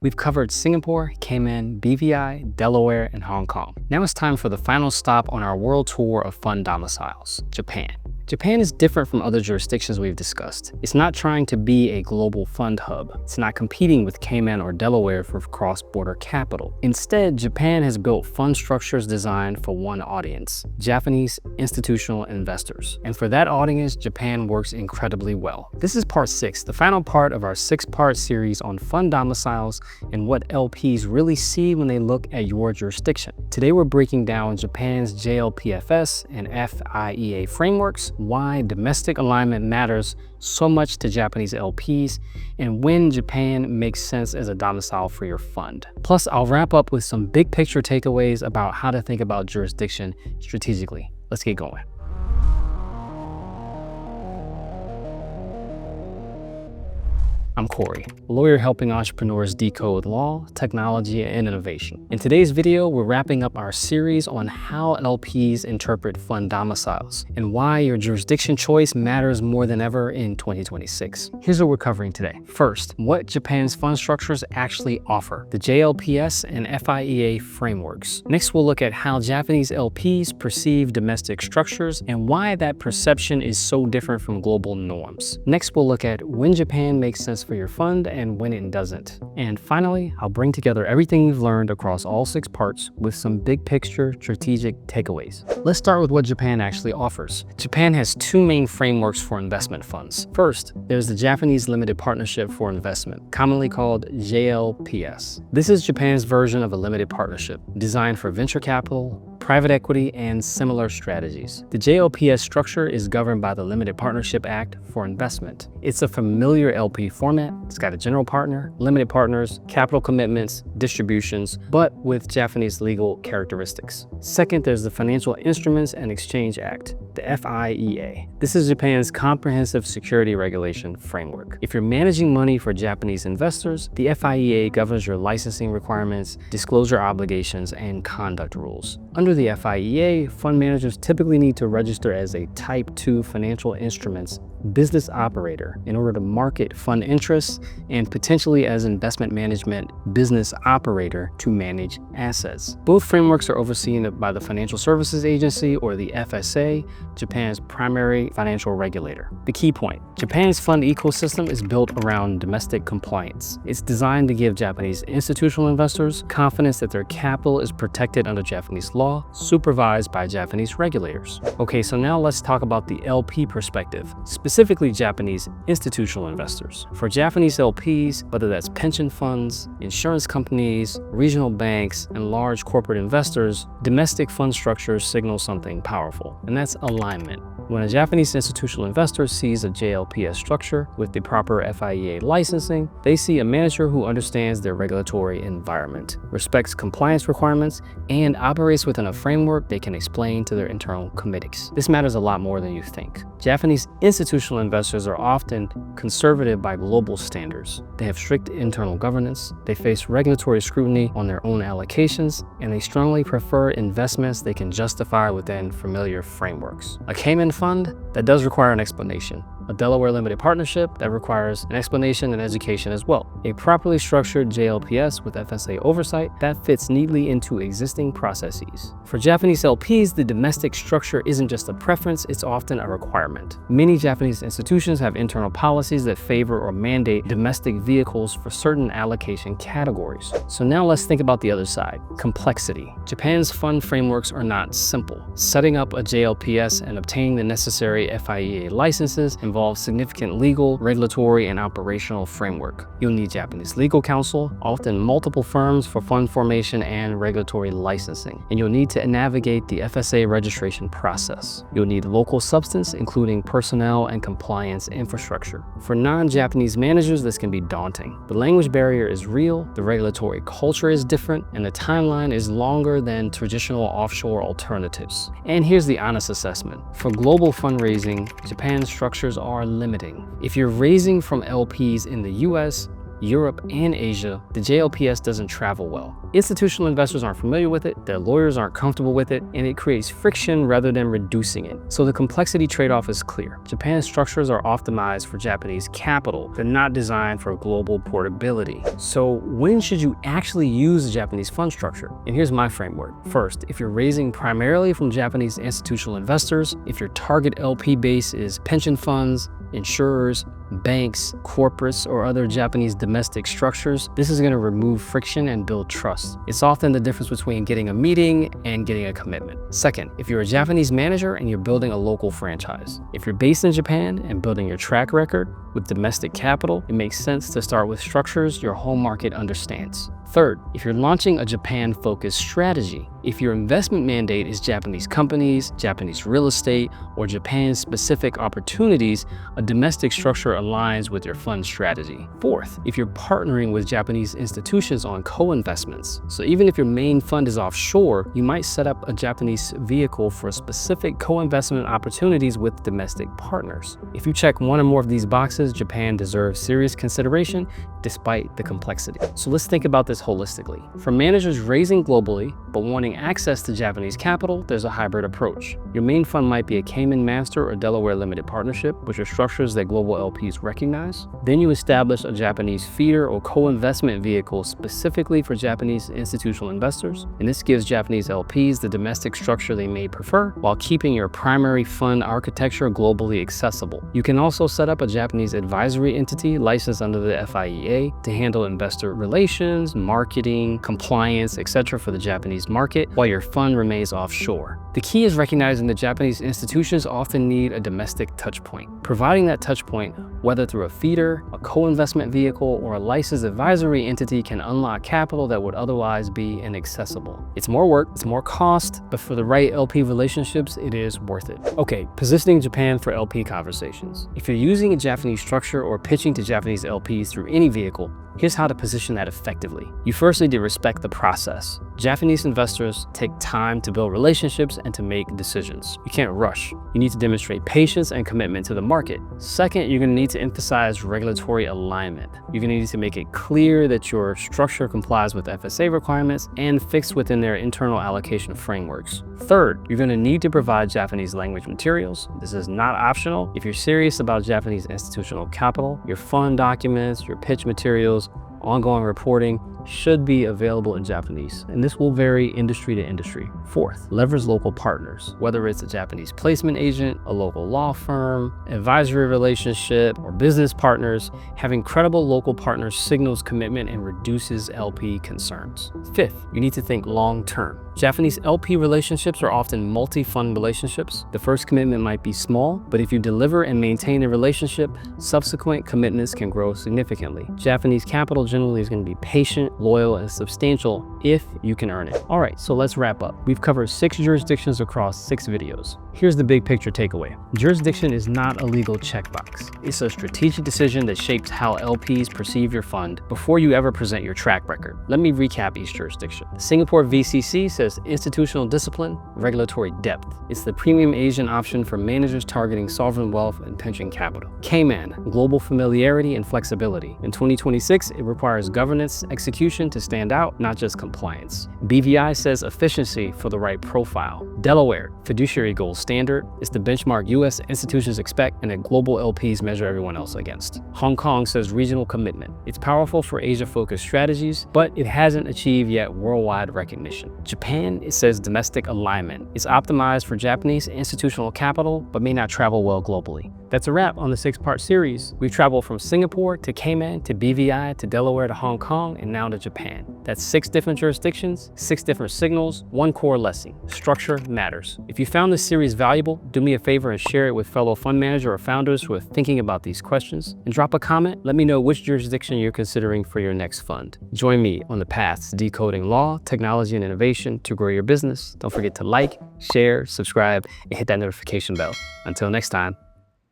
We've covered Singapore, Cayman, BVI, Delaware, and Hong Kong. Now it's time for the final stop on our world tour of fund domiciles, Japan. Japan is different from other jurisdictions we've discussed. It's not trying to be a global fund hub. It's not competing with Cayman or Delaware for cross-border capital. Instead, Japan has built fund structures designed for one audience, Japanese institutional investors. And for that audience, Japan works incredibly well. This is part 6, the final part of our 6-part series on fund domiciles and what LPs really see when they look at your jurisdiction. Today we're breaking down Japan's JLPS and FIEA frameworks, why domestic alignment matters so much to Japanese LPs, and when Japan makes sense as a domicile for your fund. Plus, I'll wrap up with some big picture takeaways about how to think about jurisdiction strategically. Let's get going. I'm Corey, a lawyer helping entrepreneurs decode law, technology, and innovation. In today's video, we're wrapping up our series on how LPs interpret fund domiciles and why your jurisdiction choice matters more than ever in 2026. Here's what we're covering today. First, what Japan's fund structures actually offer, the JLPS and FIEA frameworks. Next, we'll look at how Japanese LPs perceive domestic structures and why that perception is so different from global norms. Next, we'll look at when Japan makes sense for your fund and when it doesn't. And finally, I'll bring together everything we've learned across all 6 parts with some big picture strategic takeaways. Let's start with what Japan actually offers. Japan has 2 main frameworks for investment funds. First, there's the Japanese Limited Partnership for Investment, commonly called JLPS. This is Japan's version of a limited partnership, designed for venture capital, private equity, and similar strategies. The JLPS structure is governed by the Limited Partnership Act for Investment. It's a familiar LP format. It's got a general partner, limited partners, capital commitments, distributions, but with Japanese legal characteristics. Second, there's the Financial Instruments and Exchange Act, the FIEA. This is Japan's comprehensive security regulation framework. If you're managing money for Japanese investors, the FIEA governs your licensing requirements, disclosure obligations, and conduct rules. Under the FIEA, fund managers typically need to register as a Type 2 financial instruments business operator in order to market fund interests and potentially as investment management business operator to manage assets. Both frameworks are overseen by the Financial Services Agency, or the FSA, Japan's primary financial regulator. The key point: Japan's fund ecosystem is built around domestic compliance. It's designed to give Japanese institutional investors confidence that their capital is protected under Japanese law, supervised by Japanese regulators. Okay, so now let's talk about the LP perspective, specifically Japanese institutional investors. For Japanese LPs, whether that's pension funds, insurance companies, regional banks, and large corporate investors, domestic fund structures signal something powerful, and that's alignment. When a Japanese institutional investor sees a JLPS structure with the proper FIEA licensing, they see a manager who understands their regulatory environment, respects compliance requirements, and operates within a framework they can explain to their internal committees. This matters a lot more than you think. Japanese institutional investors are often conservative by global standards. They have strict internal governance, they face regulatory scrutiny on their own allocations, and they strongly prefer investments they can justify within familiar frameworks. A Cayman fund, that does require an explanation. A Delaware limited partnership, that requires an explanation and education as well. A properly structured JLPS with FSA oversight, that fits neatly into existing processes. For Japanese LPs, the domestic structure isn't just a preference, it's often a requirement. Many Japanese institutions have internal policies that favor or mandate domestic vehicles for certain allocation categories. So now let's think about the other side, complexity. Japan's fund frameworks are not simple. Setting up a JLPS and obtaining the necessary FIEA licenses involves significant legal, regulatory, and operational framework. You'll need Japanese legal counsel, often multiple firms for fund formation and regulatory licensing, and you'll need to navigate the FSA registration process. You'll need local substance, including personnel and compliance infrastructure. For non-Japanese managers, this can be daunting. The language barrier is real, the regulatory culture is different, and the timeline is longer than traditional offshore alternatives. And here's the honest assessment. For global fundraising, Japan's structures are limiting. If you're raising from LPs in the US, Europe, and Asia, the JLPS doesn't travel well. Institutional investors aren't familiar with it, their lawyers aren't comfortable with it, and it creates friction rather than reducing it. So the complexity trade-off is clear. Japan's structures are optimized for Japanese capital. They're not designed for global portability. So when should you actually use a Japanese fund structure? And here's my framework. First, if you're raising primarily from Japanese institutional investors, if your target LP base is pension funds, insurers, banks, corporates, or other Japanese domestic structures, this is going to remove friction and build trust. It's often the difference between getting a meeting and getting a commitment. Second, if you're a Japanese manager and you're building a local franchise, if you're based in Japan and building your track record with domestic capital, it makes sense to start with structures your home market understands. Third, if you're launching a Japan-focused strategy, if your investment mandate is Japanese companies, Japanese real estate, or Japan-specific opportunities, a domestic structure aligns with your fund strategy. Fourth, if you're partnering with Japanese institutions on co-investments. So even if your main fund is offshore, you might set up a Japanese vehicle for specific co-investment opportunities with domestic partners. If you check one or more of these boxes, Japan deserves serious consideration despite the complexity. So let's think about this holistically. For managers raising globally, but wanting access to Japanese capital, there's a hybrid approach. Your main fund might be a Cayman master or Delaware limited partnership, which are structures that global LPs recognize. Then you establish a Japanese feeder or co-investment vehicle specifically for Japanese institutional investors. And this gives Japanese LPs the domestic structure they may prefer while keeping your primary fund architecture globally accessible. You can also set up a Japanese advisory entity licensed under the FIEA to handle investor relations, marketing, compliance, etc. for the Japanese market while your fund remains offshore. The key is recognizing that Japanese institutions often need a domestic touch point. Providing that touch point, whether through a feeder, a co-investment vehicle, or a licensed advisory entity, can unlock capital that would otherwise be inaccessible. It's more work, it's more cost, but for the right LP relationships, it is worth it. Okay, positioning Japan for LP conversations. If you're using a Japanese structure or pitching to Japanese LPs through any vehicle, here's how to position that effectively. You first need to respect the process. Japanese investors take time to build relationships and to make decisions. You can't rush. You need to demonstrate patience and commitment to the market. Second, you're going to need to emphasize regulatory alignment. You're going to need to make it clear that your structure complies with FSA requirements and fits within their internal allocation frameworks. Third, you're going to need to provide Japanese language materials. This is not optional. If you're serious about Japanese institutional capital, your fund documents, your pitch materials, ongoing reporting should be available in Japanese, and this will vary industry to industry. Fourth, leverage local partners, whether it's a Japanese placement agent, a local law firm, advisory relationship, or business partners. Having credible local partners signals commitment and reduces LP concerns. Fifth, you need to think long-term. Japanese LP relationships are often multi-fund relationships. The first commitment might be small, but if you deliver and maintain the relationship, subsequent commitments can grow significantly. Japanese capital generally is going to be patient, loyal, and substantial if you can earn it. All right, so let's wrap up. We've covered 6 jurisdictions across 6 videos. Here's the big picture takeaway. Jurisdiction is not a legal checkbox. It's a strategic decision that shapes how LPs perceive your fund before you ever present your track record. Let me recap each jurisdiction. Singapore VCC says institutional discipline, regulatory depth. It's the premium Asian option for managers targeting sovereign wealth and pension capital. Cayman, global familiarity and flexibility. In 2026, it requires governance, execution to stand out, not just compliance. BVI says efficiency for the right profile. Delaware, fiduciary gold standard. It's the benchmark US institutions expect and that global LPs measure everyone else against. Hong Kong says regional commitment. It's powerful for Asia-focused strategies, but it hasn't achieved yet worldwide recognition. Japan, it says domestic alignment. It's optimized for Japanese institutional capital, but may not travel well globally. That's a wrap on the 6-part series. We've traveled from Singapore to Cayman to BVI to Delaware to Hong Kong and now to Japan. That's 6 different jurisdictions, 6 different signals, 1 core lesson. Structure matters. If you found this series valuable, do me a favor and share it with fellow fund managers or founders who are thinking about these questions. And drop a comment. Let me know which jurisdiction you're considering for your next fund. Join me on the path to decoding law, technology, and innovation to grow your business. Don't forget to like, share, subscribe, and hit that notification bell. Until next time.